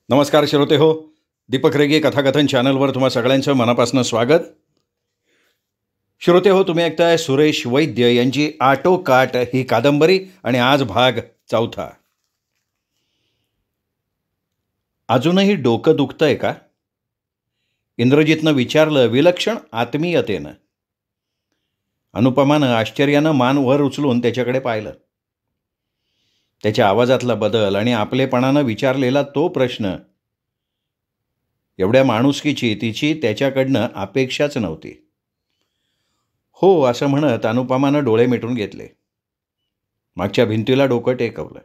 नमस्कार श्रोते हो. दीपक रेगे कथाकथन चॅनलवर तुम्हा सगळ्यांचं मनापासून स्वागत. श्रोते हो, तुम्ही ऐकताय सुरेश वैद्य यांची आटोकाट ही कादंबरी आणि आज भाग 4. अजूनही डोकं दुखतंय का? इंद्रजितनं विचारलं विलक्षण आत्मीयतेनं. अनुपमानं आश्चर्यानं मान वर उचलून त्याच्याकडे पाहिलं. त्याच्या आवाजातला बदल आणि आपलेपणानं विचारलेला तो प्रश्न, एवढ्या माणुसकीची तिची त्याच्याकडनं अपेक्षाच नव्हती. हो असं म्हणत अनुपमानं डोळे मिटून घेतले. मागच्या भिंतीला डोकं टेकवलं.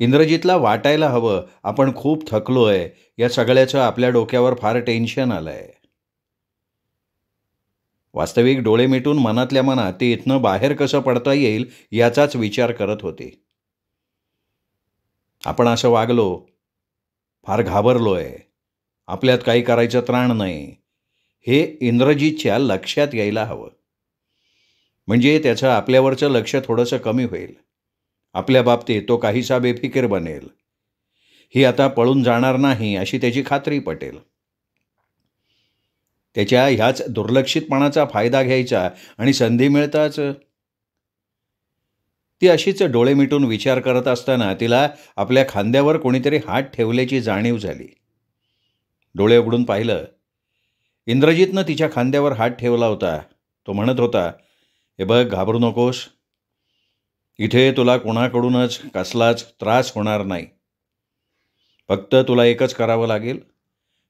इंद्रजितला वाटायला हवं आपण खूप थकलोय, या सगळ्याचं आपल्या डोक्यावर फार टेन्शन आलंय. वास्तविक डोळे मिटून मनातल्या मनात ती इथनं बाहेर कसं पडता येईल याचाच विचार करत होती. आपण असं वागलो, फार घाबरलोय, आपल्यात काही करायचं त्राण नाही, हे इंद्रजितच्या लक्षात यायला हवं. म्हणजे त्याचं आपल्यावरचं लक्ष थोडंसं कमी होईल. आपल्या बाबतीत तो काहीसा बेफिकीर बनेल. ही आता पळून जाणार नाही अशी त्याची खात्री पटेल. त्याच्या ह्याच दुर्लक्षितपणाचा फायदा घ्यायचा आणि संधी मिळताच. ती अशीच डोळे मिटून विचार करत असताना तिला आपल्या खांद्यावर कोणीतरी हात ठेवल्याची जाणीव झाली. डोळे उघडून पाहिलं. इंद्रजितनं तिच्या खांद्यावर हात ठेवला होता. तो म्हणत होता, हे बघ, घाबरू नकोस. इथे तुला कोणाकडूनच कसलाच त्रास होणार नाही. फक्त तुला एकच करावं लागेल,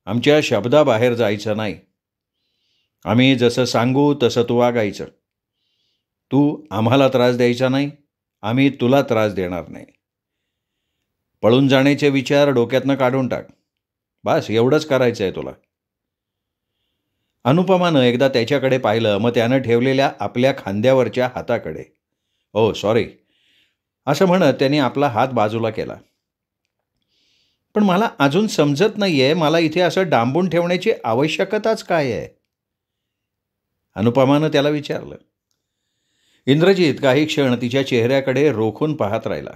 आमच्या शब्दाबाहेर जायचं नाही. आम्ही जसं सांगू तसं तू वागायचं. तू आम्हाला त्रास द्यायचा नाही, आम्ही तुला त्रास देणार नाही. पळून जाण्याचे विचार डोक्यातनं काढून टाक. बस एवढंच करायचं आहे तुला. अनुपमानं एकदा त्याच्याकडे पाहिलं, मग त्यानं ठेवलेल्या आपल्या खांद्यावरच्या हाताकडे. ओ सॉरी असं म्हणत त्याने आपला हात बाजूला केला. पण मला अजून समजत नाही आहे, मला इथे असं डांबून ठेवण्याची आवश्यकताच काय आहे? अनुपमानं त्याला विचारलं. इंद्रजित काही क्षण तिच्या चेहऱ्याकडे रोखून पाहत राहिला.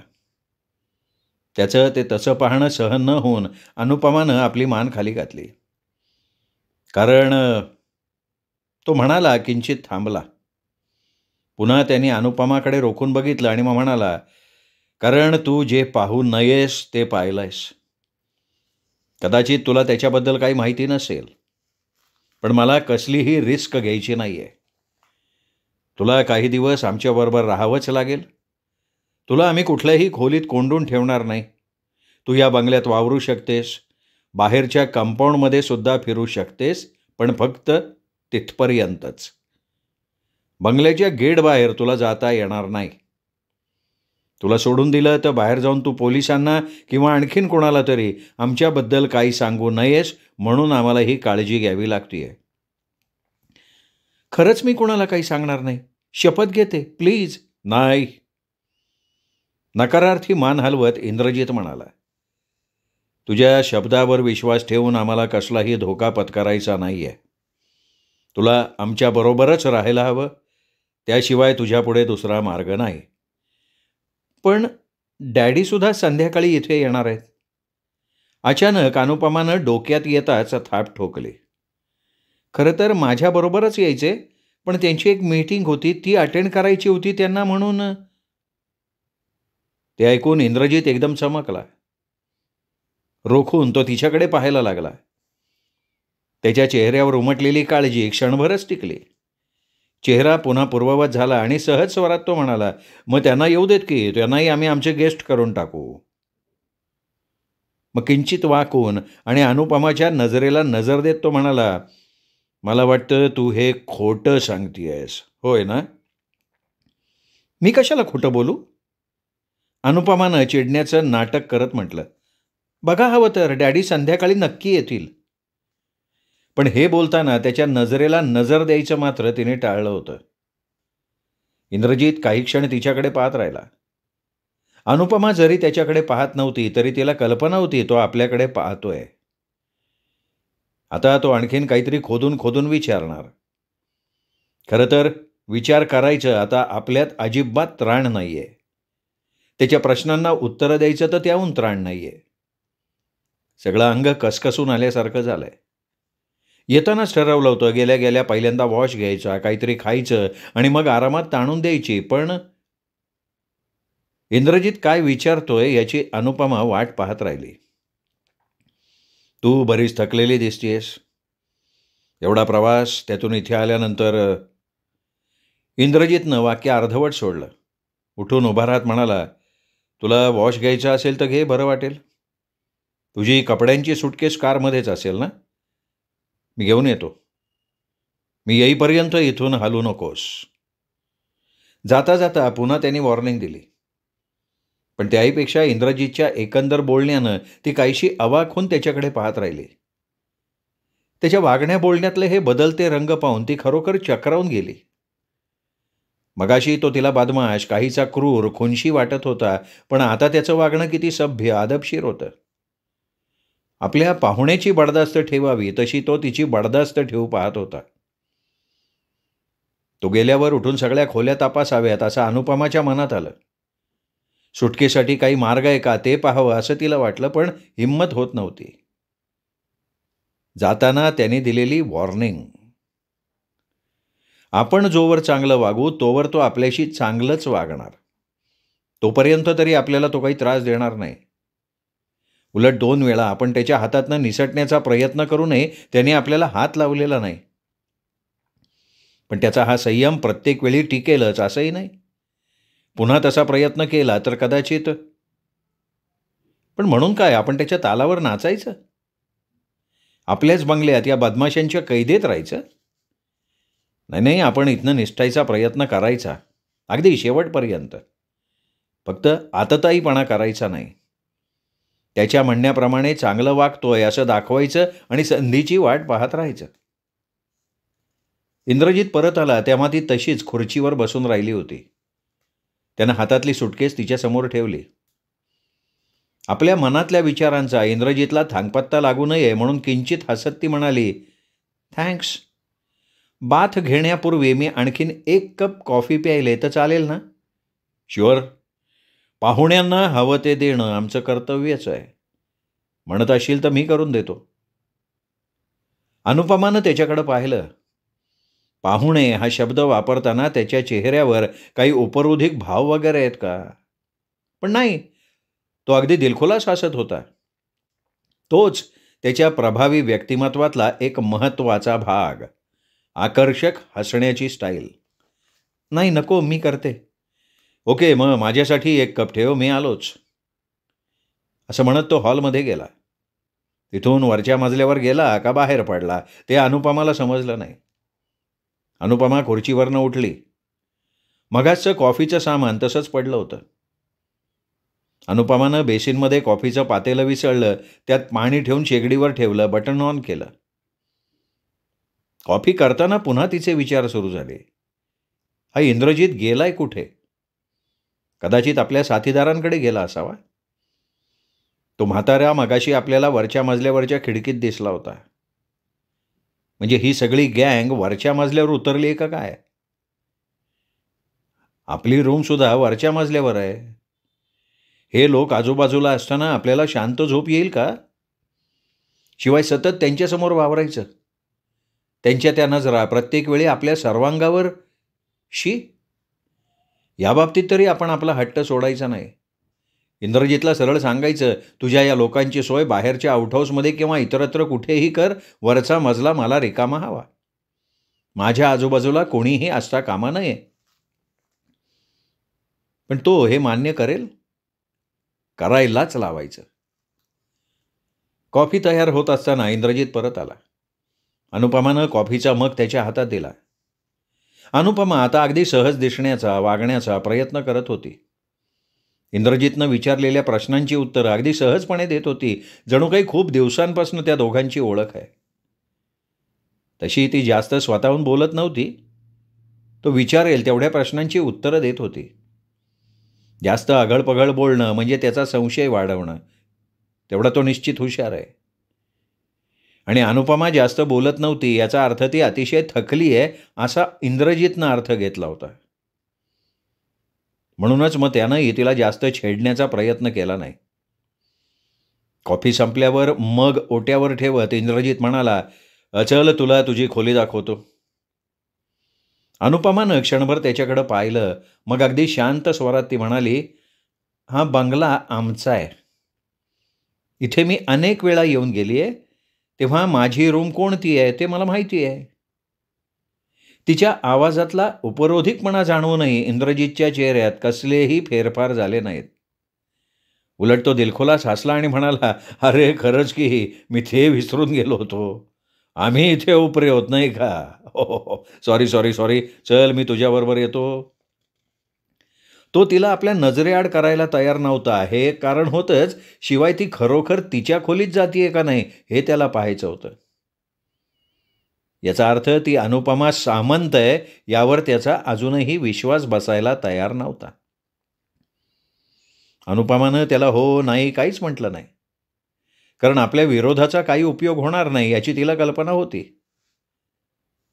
त्याचं ते तसं पाहणं सहन न होऊन अनुपमानं आपली मान खाली घातली. कारण तो म्हणाला. किंचित थांबला. पुन्हा त्यांनी अनुपमाकडे रोखून बघितलं आणि मग म्हणाला, कारण तू जे पाहू नयेस ते पाहिलंयस. कदाचित तुला त्याच्याबद्दल काही माहिती नसेल, पण मला कसलीही रिस्क घ्यायची नाही आहे. तुला काही दिवस आमच्याबरोबर राहावंच लागेल. तुला आम्ही कुठल्याही खोलीत कोंडून ठेवणार नाही. तू या बंगल्यात वावरू शकतेस, बाहेरच्या कंपाऊंडमध्ये सुद्धा फिरू शकतेस, पण फक्त तिथपर्यंतच. बंगल्याच्या गेट बाहेर तुला जाता येणार नाही. तुला सोडून दिलं तर बाहेर जाऊन तू पोलिसांना किंवा आणखीन कोणाला तरी आमच्याबद्दल काही सांगू नयेस, म्हणून आम्हाला ही काळजी घ्यावी लागतीये. खरंच मी कोणाला काही सांगणार नाही, शपथ घेते, प्लीज. नाही. नकारार्थी मान हलवत इंद्रजित म्हणाला, तुझ्या शब्दावर विश्वास ठेवून आम्हाला कसलाही धोका पत्करायचा नाही आहे. तुला आमच्याबरोबरच राहायला हवं, त्याशिवाय तुझ्यापुढे दुसरा मार्ग नाही. पण डॅडीसुद्धा संध्याकाळी इथे येणार आहेत. अचानक अनुपमानं डोक्यात येताच थाप ठोकली. खरं तर माझ्याबरोबरच यायचे, पण त्यांची एक मीटिंग होती, ती अटेंड करायची होती त्यांना, म्हणून. ते ऐकून इंद्रजित एकदम चमकला. रोखून तो तिच्याकडे पाहायला लागला. त्याच्या चेहऱ्यावर उमटलेली काळजी क्षणभरच टिकली. चेहरा पुन्हा पूर्ववत झाला आणि सहज स्वरात तो म्हणाला, मग त्यांना येऊ देत की, त्यांनाही आम्ही आमचे गेस्ट करून टाकू. मग किंचित वाकून आणि अनुपमाच्या नजरेला नजर देत तो म्हणाला, मला वाटतं तू हे खोटं सांगतीयस, होय ना? मी कशाला खोटं बोलू? अनुपमानं चिडण्याचं नाटक करत म्हटलं. बघा, हवं तर डॅडी संध्याकाळी नक्की येतील. पण हे बोलताना त्याच्या नजरेला नजर द्यायचं मात्र तिने टाळलं होतं. इंद्रजित काही क्षण तिच्याकडे पाहत राहिला. अनुपमा जरी त्याच्याकडे पाहत नव्हती तरी तिला कल्पना होती तो आपल्याकडे पाहतोय. आता तो आणखीन काहीतरी खोदून खोदून विचारणार. खरं तर विचार करायचं आता आपल्यात अजिबात त्राण नाहीये. त्याच्या प्रश्नांना उत्तरं द्यायचं तर त्याहून त्राण नाहीये. सगळं अंग कसकसून आल्यासारखं झालंय. येतानाच ठरवलं होतं, गेल्या गेल्या पहिल्यांदा वॉश घ्यायचा, काहीतरी खायचं आणि मग आरामात ताणून द्यायची. पण इंद्रजित काय विचारतोय याची अनुपमा वाट पाहत राहिली. तू बरीच थकलेली दिसतीयस. एवढा प्रवास, त्यातून इथे आल्यानंतर. इंद्रजितनं वाक्य अर्धवट सोडलं. उठून उभा राहत म्हणाला, तुला वॉश घ्यायचा असेल तर घे, बरं वाटेल. तुझी कपड्यांची सुटकेस कारमध्येच असेल ना? मी घेऊन येतो. मी येईपर्यंत इथून हलू नकोस. जाता जाता पुन्हा त्यांनी वॉर्निंग दिली. पण त्याहीपेक्षा इंद्रजितच्या एकंदर बोलण्यानं ती काहीशी अवाक होऊन त्याच्याकडे पाहत राहिली. त्याच्या वागण्या बोलण्यातले हे बदलते रंग पाहून ती खरोखर चक्रावून गेली. मगाशी तो तिला बदमाश, काहीचा क्रूर, खुनशी वाटत होता, पण आता त्याचं वागणं किती सभ्य, आदबशीर होतं. आपल्या पाहुण्याची बडदास्त ठेवावी तशी तो तिची बडदास्त ठेवू पाहत होता. तो गेल्यावर उठून सगळ्या खोल्या तपासाव्यात असं अनुपमाच्या मनात आलं. सुटकेसाठी काही मार्ग आहे का ते पाहावं असं तिला वाटलं, पण हिंमत होत नव्हती. जाताना त्याने दिलेली वॉर्निंग, आपण जोवर चांगलं वागू तोवर तो आपल्याशी चांगलंच वागणार. तोपर्यंत तरी आपल्याला तो काही त्रास देणार नाही. उलट 2 वेळा आपण त्याच्या हातातनं निसटण्याचा प्रयत्न करूनही त्याने आपल्याला हात लावलेला नाही. पण त्याचा हा संयम प्रत्येक वेळी टिकेलच असंही नाही. पुन्हा तसा प्रयत्न केला तर कदाचित. पण म्हणून काय, आपण त्याच्या तालावर नाचायचं? आपल्याच बंगल्यात या बदमाशांच्या कैदेत राहायचं? नाही नाही, आपण इथनं निसटायचा प्रयत्न करायचा, अगदी शेवटपर्यंत. फक्त आतताईपणा करायचा नाही. त्याच्या म्हणण्याप्रमाणे चांगलं वागतोय असं दाखवायचं आणि संधीची वाट पाहत राहायचं. इंद्रजित परत आला तेव्हा ती तशीच खुर्चीवर बसून राहिली होती. त्यानं हातातली सुटकेस तिच्यासमोर ठेवली. आपल्या मनातल्या विचारांचा इंद्रजितला थांगपत्ता लागू नये म्हणून किंचित हसत ती म्हणाली, थँक्स. बाथ घेण्यापूर्वी मी आणखीन 1 कप कॉफी प्यायले तर चालेल ना? शुअर. पाहुण्यांना हवं ते देणं आमचं कर्तव्यच आहे. म्हणत असशील तर मी करून देतो. अनुपमानं त्याच्याकडे पाहिलं. पाहुणे हा शब्द वापरताना त्याच्या चेहऱ्यावर काही उपरोधिक भाव वगैरे आहेत का? पण नाही, तो अगदी दिलखुलास हसत होता. तोच त्याच्या प्रभावी व्यक्तिमत्वातला एक महत्त्वाचा भाग, आकर्षक हसण्याची स्टाईल. नाही नको, मी करते. ओके, मग माझ्यासाठी 1 कप ठेव, मी आलोच. असं म्हणत तो हॉलमध्ये गेला. तिथून वरच्या मजल्यावर गेला का बाहेर पडला ते अनुपमाला समजलं नाही. अनुपमा खुर्चीवरनं उठली. मगाचचं कॉफीचं सामान तसंच पडलं होतं. अनुपमानं बेसिनमध्ये कॉफीचं पातेलं विसळलं, त्यात पाणी ठेवून शेगडीवर ठेवलं, बटन ऑन केलं. कॉफी करताना पुन्हा तिचे विचार सुरू झाले. हा इंद्रजित गेलाय कुठे? कदाचित आपल्या साथीदारांकडे गेला असावा. तो म्हातारा मगाशी आपल्याला वरच्या मजल्यावरच्या खिडकीत दिसला होता. म्हणजे ही सगळी गँग वरच्या मजल्यावर उतरली आहे का काय? आपली रूम सुद्धा वरच्या मजल्यावर आहे. हे लोक आजूबाजूला असताना आपल्याला शांत झोप येईल का? शिवाय सतत त्यांच्यासमोर वावरायचं. त्यांच्या त्या नजरा प्रत्येक वेळी आपल्या सर्वांगावर. शी. याबाबतीत तरी आपण आपला हट्ट सोडायचा नाही. इंद्रजितला सरळ सांगायचं, तुझ्या या लोकांची सोय बाहेरच्या आउटहाऊसमध्ये किंवा इतरत्र कुठेही कर, वरचा मजला मला रिकामा हवा. माझ्या आजूबाजूला कोणीही असता कामा नये. पण तो हे मान्य करेल? करायलाच लावायचं. कॉफी तयार होत असताना इंद्रजित परत आला. अनुपमानं कॉफीचा मग त्याच्या हातात दिला. अनुपमा आता अगदी सहज दिसण्याचा, वागण्याचा प्रयत्न करत होती. इंद्रजितनं विचारलेल्या प्रश्नांची उत्तरं अगदी सहजपणे देत होती, जणू काही खूप दिवसांपासून त्या दोघांची ओळख आहे. तशी ती जास्त स्वतःहून बोलत नव्हती. तो विचारेल तेवढ्या प्रश्नांची उत्तरं देत होती. जास्त अघळपघळ बोलणं म्हणजे त्याचा संशय वाढवणं, तेवढा तो निश्चित हुशार आहे. आणि अनुपमा जास्त बोलत नव्हती याचा अर्थ ती अतिशय थकली आहे असा इंद्रजितनं अर्थ घेतला होता. म्हणूनच मग त्यानंही तिला जास्त छेडण्याचा प्रयत्न केला नाही. कॉफी संपल्यावर मग ओट्यावर ठेवत इंद्रजित म्हणाला, चल तुला तुझी खोली दाखवतो." अनुपमानं क्षणभर त्याच्याकडं पाहिलं. मग अगदी शांत स्वरात ती म्हणाली, "हा बंगला आमचा आहे. इथे मी अनेक वेळा येऊन गेली आहे. तेव्हा माझी रूम कोणती आहे ते मला माहिती आहे." तिच्या आवाजातला उपरोधिकपणा जाणवूनही इंद्रजितच्या चेहऱ्यात कसलेही फेरफार झाले नाहीत. उलट तो दिलखुलास हसला आणि म्हणाला, "अरे खरंच की मी ते विसरून गेलो होतो. आम्ही इथे उपरे होत नाही का? हो, हो, हो. Sorry, sorry, sorry. चल मी तुझ्याबरोबर येतो." तो तिला आपल्या नजरेआड करायला तयार नव्हता. हे कारण होतंच, शिवाय ती खरोखर तिच्या खोलीत जातीये का नाही हे त्याला पाहायचं होतं. याचा अर्थ ती अनुपमा सामंत आहे यावर त्याचा अजूनही विश्वास बसायला तयार नव्हता. अनुपमानं त्याला हो, नाही काहीच म्हटलं नाही. कारण आपल्या विरोधाचा काही उपयोग होणार नाही याची तिला कल्पना होती.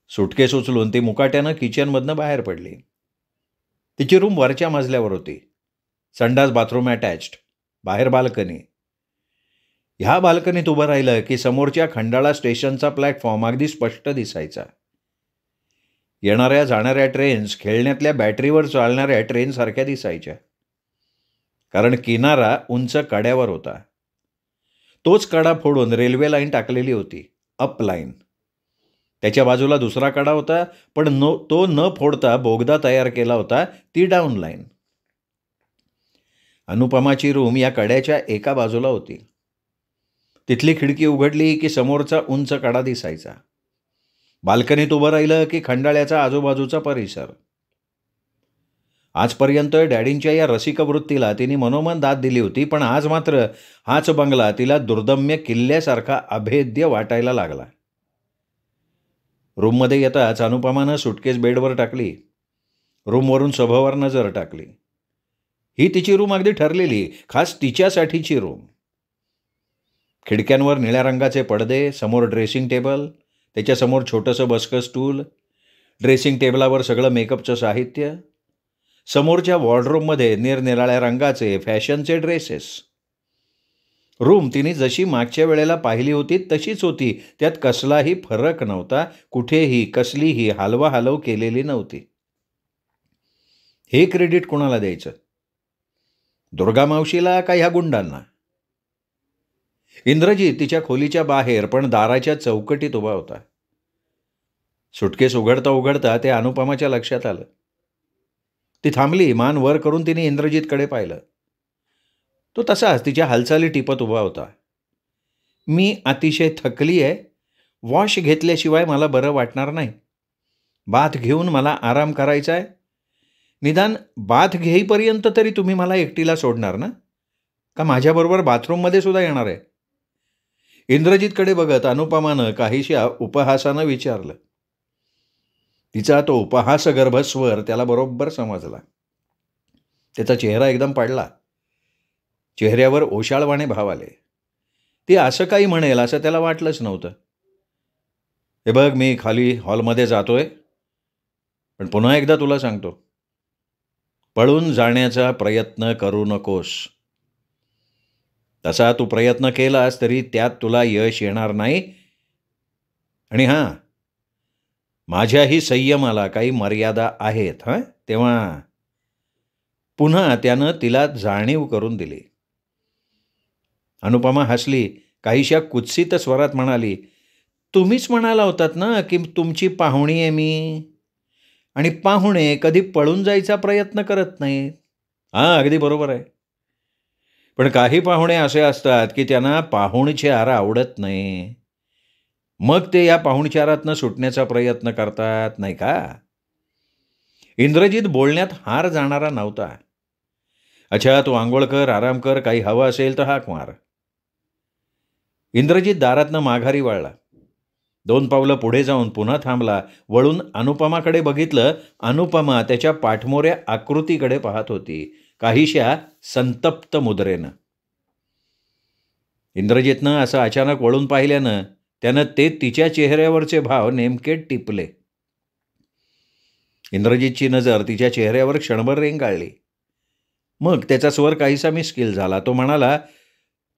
सुटकेस उचलून ती मुकाट्यानं किचनमधनं बाहेर पडली. तिची रूम वरच्या मजल्यावर होती. संडास बाथरूम अटॅच्ड. बाहेर बाल्कनी. ह्या बाल्कनीत उभं राहिलं की समोरच्या खंडाळा स्टेशनचा प्लॅटफॉर्म अगदी स्पष्ट दिसायचा. येणाऱ्या जाणाऱ्या ट्रेन्स खेळण्यातल्या बॅटरीवर चालणाऱ्या ट्रेनसारख्या दिसायच्या. कारण किनारा उंच कड्यावर होता. तोच कडा फोडून रेल्वे लाईन टाकलेली होती, अप लाईन. त्याच्या बाजूला दुसरा कडा होता, पण तो न फोडता बोगदा तयार केला होता, ती डाऊन लाईन. अनुपमाची रूम या कड्याच्या एका बाजूला होती. तिथली खिडकी उघडली की समोरचा उंच कडा दिसायचा. बाल्कनीत उभं राहिलं की खंडाळ्याचा आजूबाजूचा परिसर. आजपर्यंत डॅडींच्या या रसिक वृत्तीला तिने मनोमन दाद दिली होती, पण आज मात्र हाच बंगला तिला दुर्दम्य किल्ल्यासारखा अभेद्य वाटायला लागला. रूममध्ये येताच अनुपमानं सुटकेस बेडवर टाकली. रूमवरून सभोवर नजर टाकली. ही तिची रूम अगदी ठरलेली, खास तिच्यासाठीची रूम. खिडक्यांवर निळ्या रंगाचे पडदे, समोर ड्रेसिंग टेबल, त्याच्यासमोर छोटंसं बसकं स्टूल, ड्रेसिंग टेबलावर सगळं मेकअपचं साहित्य, समोरच्या वॉर्डरोबमध्ये निरनिराळ्या रंगाचे फॅशनचे ड्रेसेस. रूम तिने जशी मागच्या वेळेला पाहिली होती तशीच होती. त्यात कसलाही फरक नव्हता. कुठेही कसलीही हालवाहालव केलेली नव्हती. हे क्रेडिट कोणाला द्यायचं? दुर्गा मावशीला का ह्या गुंडांना? इंद्रजित तिच्या खोलीच्या बाहेर पण दाराच्या चौकटीत उभा होता. सुटकेस उघडता उघडता ते अनुपमाच्या लक्षात आलं. ती थांबली. मान वर करून तिने इंद्रजितकडे पाहिलं. तो तसाच तिच्या हालचाली टिपत उभा होता. "मी अतिशय थकली आहे. वॉश घेतल्याशिवाय मला बरं वाटणार नाही. बाथ घेऊन मला आराम करायचा आहे. निदान बाथ घेईपर्यंत तरी तुम्ही मला एकटीला सोडणार ना? का माझ्याबरोबर बाथरूममध्ये सुद्धा येणार आहे?" इंद्रजितकडे बघत अनुपमानं काहीशा उपहासानं विचारलं. तिचा तो उपहासगर्भ स्वर त्याला बरोबर समजला. त्याचा चेहरा एकदम पडला. चेहऱ्यावर ओशाळवाणे भाव आले. ती असं काही म्हणेल असं त्याला वाटलंच नव्हतं. "हे बघ, मी खाली हॉलमध्ये जातोय, पण पुन्हा एकदा तुला सांगतो, पळून जाण्याचा प्रयत्न करू नकोस. तसा तू प्रयत्न केलास तरी त्यात तुला यश येणार नाही. आणि हां, माझ्याही संयमाला काही मर्यादा आहेत. तेव्हा." पुन्हा त्यानं तिला जाणीव करून दिली. अनुपमा हसली. काहीशा कुत्सित स्वरात म्हणाली, "तुम्हीच म्हणाला होतात ना की तुमची पाहुणी आहे मी. आणि पाहुणे कधी पळून जायचा प्रयत्न करत नाहीत." हां, अगदी बरोबर आहे. पण काही पाहुणे असे असतात की त्यांना पाहुणचार आवडत नाही. मग ते या पाहुणचारातनं सुटण्याचा प्रयत्न करतात, नाही का? इंद्रजित बोलण्यात हार जाणारा नव्हता. "अच्छा, तू आंघोळ कर, आराम कर, काही हवं असेल तर हाक मार." इंद्रजित दारातनं माघारी वळला. 2 पावलं पुढे जाऊन पुन्हा थांबला. वळून अनुपमाकडे बघितलं. अनुपमा त्याच्या पाठमोऱ्या आकृतीकडे पाहत होती, काहीशा संतप्त मुद्रेनं. इंद्रजितनं असं अचानक वळून पाहिल्यानं त्यानं ते तिच्या चेहऱ्यावरचे भाव नेमके टिपले. इंद्रजितची नजर तिच्या चेहऱ्यावर क्षणभर रेंगाळली. मग त्याचा स्वर काहीसा मिश्किल झाला. तो म्हणाला,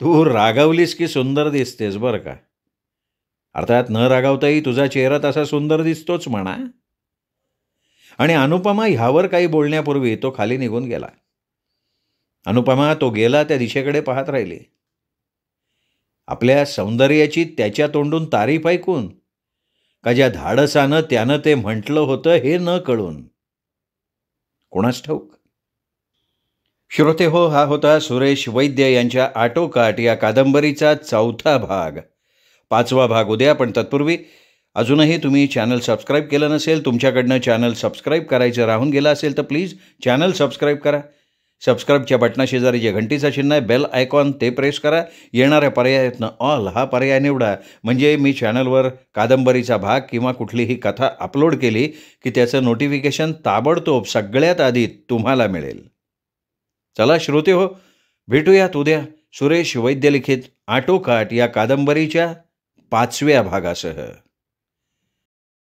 तू रागावलीस की सुंदर दिसतेस बरं का. अर्थात न रागावताही तुझा चेहरा तसा सुंदर दिसतोच म्हणा. आणि अनुपमा ह्यावर काही बोलण्यापूर्वी तो खाली निघून गेला. अनुपमा तो गेला त्या दिशेकडे पाहत राहिली. आपल्या सौंदर्याची त्याच्या तोंडून तारीफ ऐकून, का ज्या धाडसानं त्यानं ते म्हटलं होतं हे न कळून. कोणास ठाऊक. श्रोते हो, हा होता सुरेश वैद्य यांच्या आटोकाट या कादंबरीचा 4था भाग. 5वा भाग उद्या. पण तत्पूर्वी अजूनही तुम्ही चॅनल सबस्क्राईब केलं नसेल, तुमच्याकडनं चॅनल सबस्क्राईब करायचं राहून गेलं असेल तर प्लीज चॅनल सबस्क्राईब करा. सबस्क्राईबच्या बटनाशेजारी जे घंटीचं चिन्ह आहे, बेल आयकॉन, ते प्रेस करा. येणाऱ्या पर्यायातनं ऑल हा पर्याय निवडा. म्हणजे मी चॅनलवर कादंबरीचा भाग किंवा कुठलीही कथा अपलोड केली की त्याचं नोटिफिकेशन ताबडतोब सगळ्यात आधी तुम्हाला मिळेल. चला श्रोते हो, भेटूयात उद्या सुरेश वैद्य लिखित आटोकाट या कादंबरीच्या 5व्या भागासह.